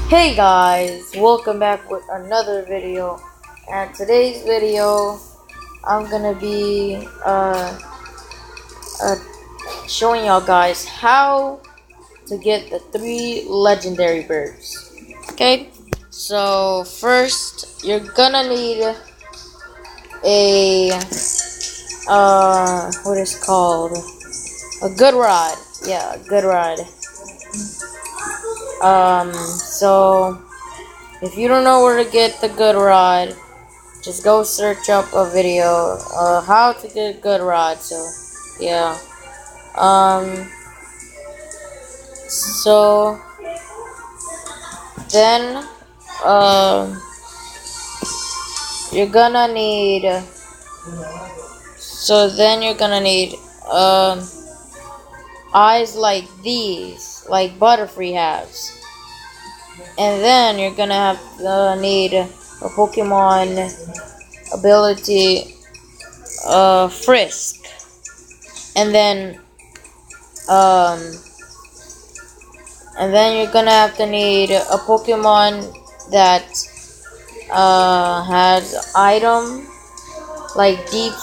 Hey guys, welcome back with another video. And today's video, I'm gonna be showing y'all guys how to get the 3 legendary birds. Okay, so first you're gonna need a what is called a good rod. Yeah, a good rod. So if you don't know where to get the good rod, just go search up a video how to get a good rod. So yeah, so then you're gonna need eyes like these, like Butterfree has. And then you're gonna have need a Pokemon ability, Frisk, and then you're gonna have to need a Pokemon that has item like deep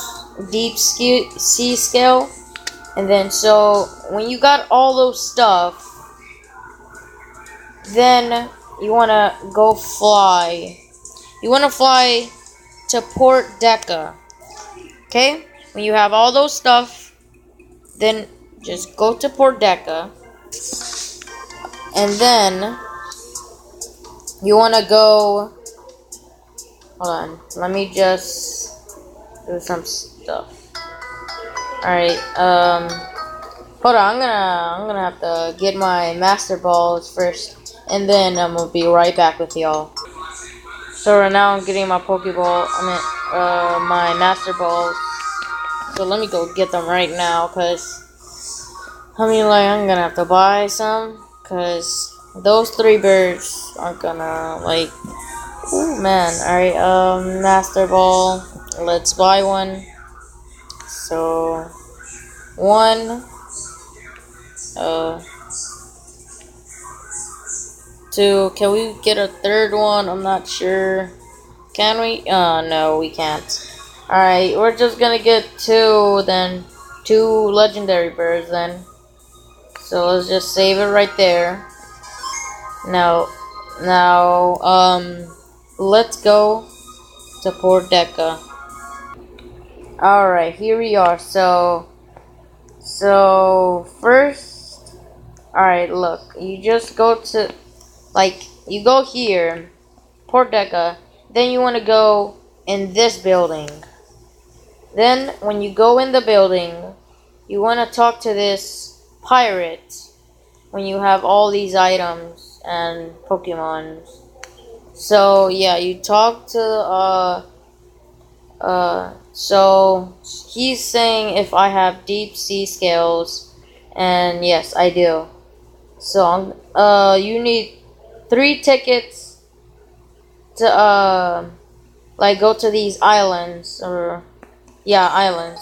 sea scale. And then so when you got all those stuff, then you wanna go fly. You wanna fly to Port Deca. Okay? When you have all those stuff, then just go to Port Deca. And then you wanna go. Hold on. Let me just do some stuff. Alright, hold on, I'm gonna have to get my Master Balls first, and then I'm gonna be right back with y'all. So right now I'm getting my Pokeball, my Master Balls. So let me go get them right now, cause I'm gonna have to buy some, cause those 3 birds aren't gonna oh man. Alright, Master Ball, let's buy one. So 1, 2. Can we get a 3rd one? I'm not sure. Can we? No, we can't. Alright, we're just gonna get 2 then. 2 legendary birds then. So let's just save it right there. Now, let's go to Port Deca. Alright, here we are. So first, alright, look, you just go to, you go here, Port Deca, then you want to go in this building. Then, when you go in the building, you want to talk to this pirate when you have all these items and Pokemon. So, yeah, you talk to, so he's saying if I have deep sea scales, and yes, I do. So you need 3 tickets to go to these islands, or yeah, islands.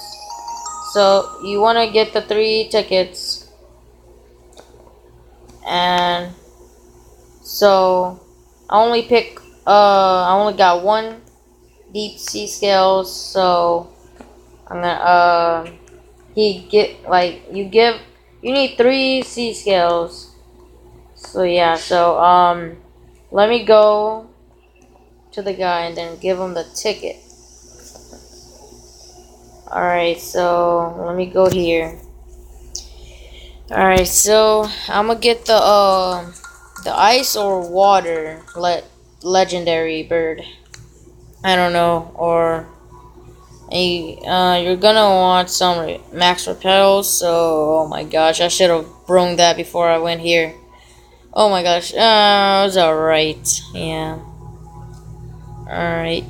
So you want to get the 3 tickets, and so I only got 1 deep sea scales, so I'm gonna you need 3 sea scales. So yeah, so let me go to the guy and then give him the ticket. Alright, so let me go here. Alright, so I'm gonna get the ice or water legendary bird. I don't know, or you're gonna want some max repels. So, oh my gosh, I should have brung that before I went here. Oh my gosh, it was alright, yeah. Alright.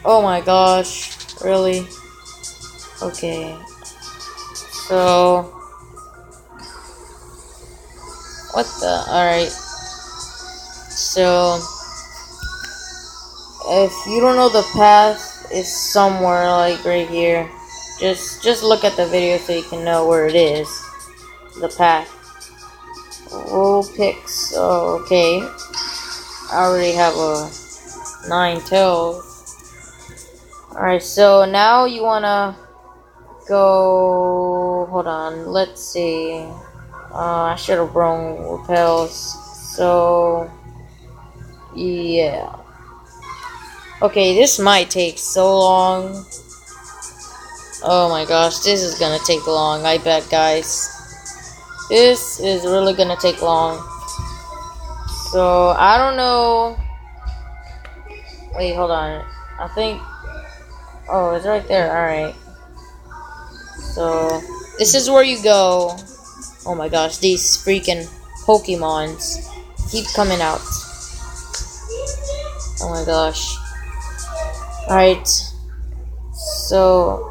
Oh my gosh, really? Okay. So, what the? Alright. So, if you don't know, the path is somewhere like right here. Just look at the video so you can know where it is. The path. Oh picks. Oh, okay. I already have a 9 tails. Alright, so now you wanna go. Hold on, let's see. I should have brought repels. So, yeah. Okay, this might take so long. Oh my gosh, this is gonna take long, I bet, guys. This is really gonna take long. So, I don't know. Wait, hold on. I think. Oh, it's right there. Alright. So, this is where you go. Oh my gosh, these freaking Pokemons keep coming out. Oh my gosh. Alright. So,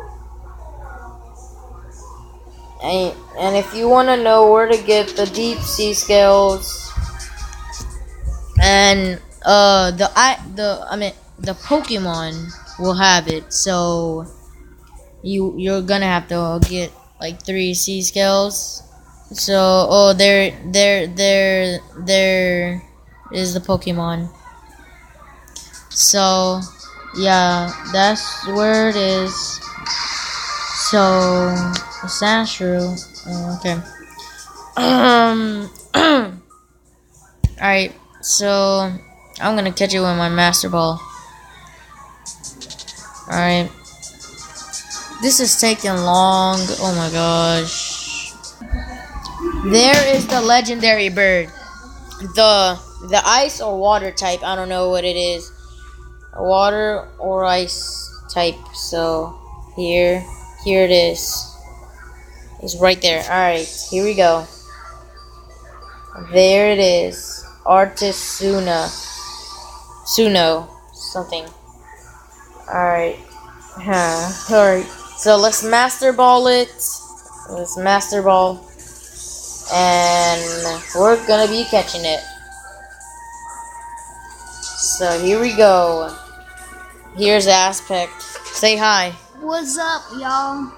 and if you want to know where to get the deep sea scales and the Pokemon will have it. So you're gonna have to get like 3 sea scales. So there is the Pokemon. So yeah, that's where it is. So that's true. Okay. Alright, so I'm gonna catch you with my Master Ball. Alright. This is taking long. Oh my gosh. There is the legendary bird. The ice or water type. I don't know what it is. Water or ice type. So here it is. It's right there. Alright, here we go. There it is. Artisuna. Suno. Something. Alright. Alright. So let's Master Ball it. Let's Master Ball. And we're gonna be catching it. So here we go. Here's Aspect. Say hi. What's up, y'all?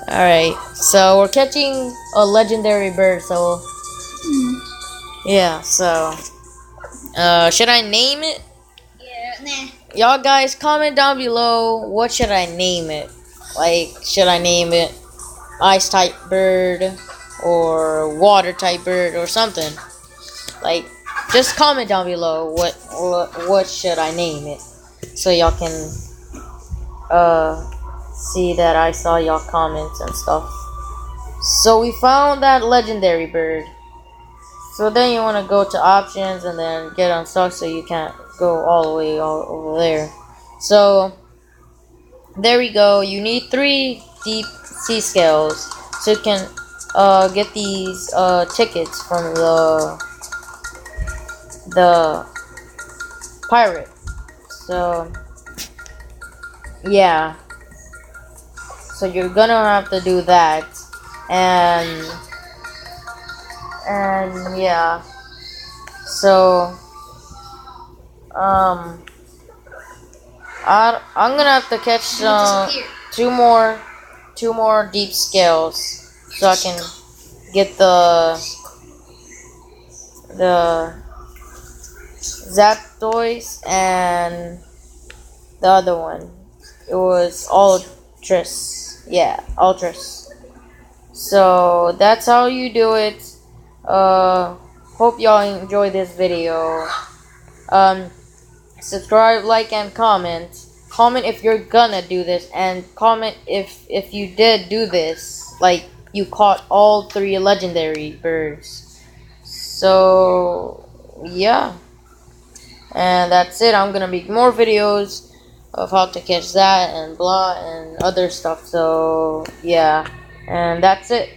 Alright. So we're catching a legendary bird, so yeah, so should I name it? Yeah, nah. Y'all guys comment down below, what should I name it? Like, should I name it ice type bird or water type bird or something? Like, just comment down below what should I name it, so y'all can see that I saw y'all comments and stuff. So we found that legendary bird. So then you want to go to options and then get unstuck, so you can't go all the way over there. So there we go. You need 3 deep sea scales so you can get these tickets from the pirate. So yeah. So you're gonna have to do that, and yeah. So I'm gonna have to catch two more deep scales so I can get the Zapdos and the other one. It was Ultras. Yeah, Ultras. So that's how you do it. Hope y'all enjoy this video. Subscribe, like, and comment. Comment if you're gonna do this, and comment if you did do this, like you caught all 3 legendary birds. So yeah, and that's it. I'm gonna make more videos of how to catch that and blah and other stuff. So yeah, and that's it.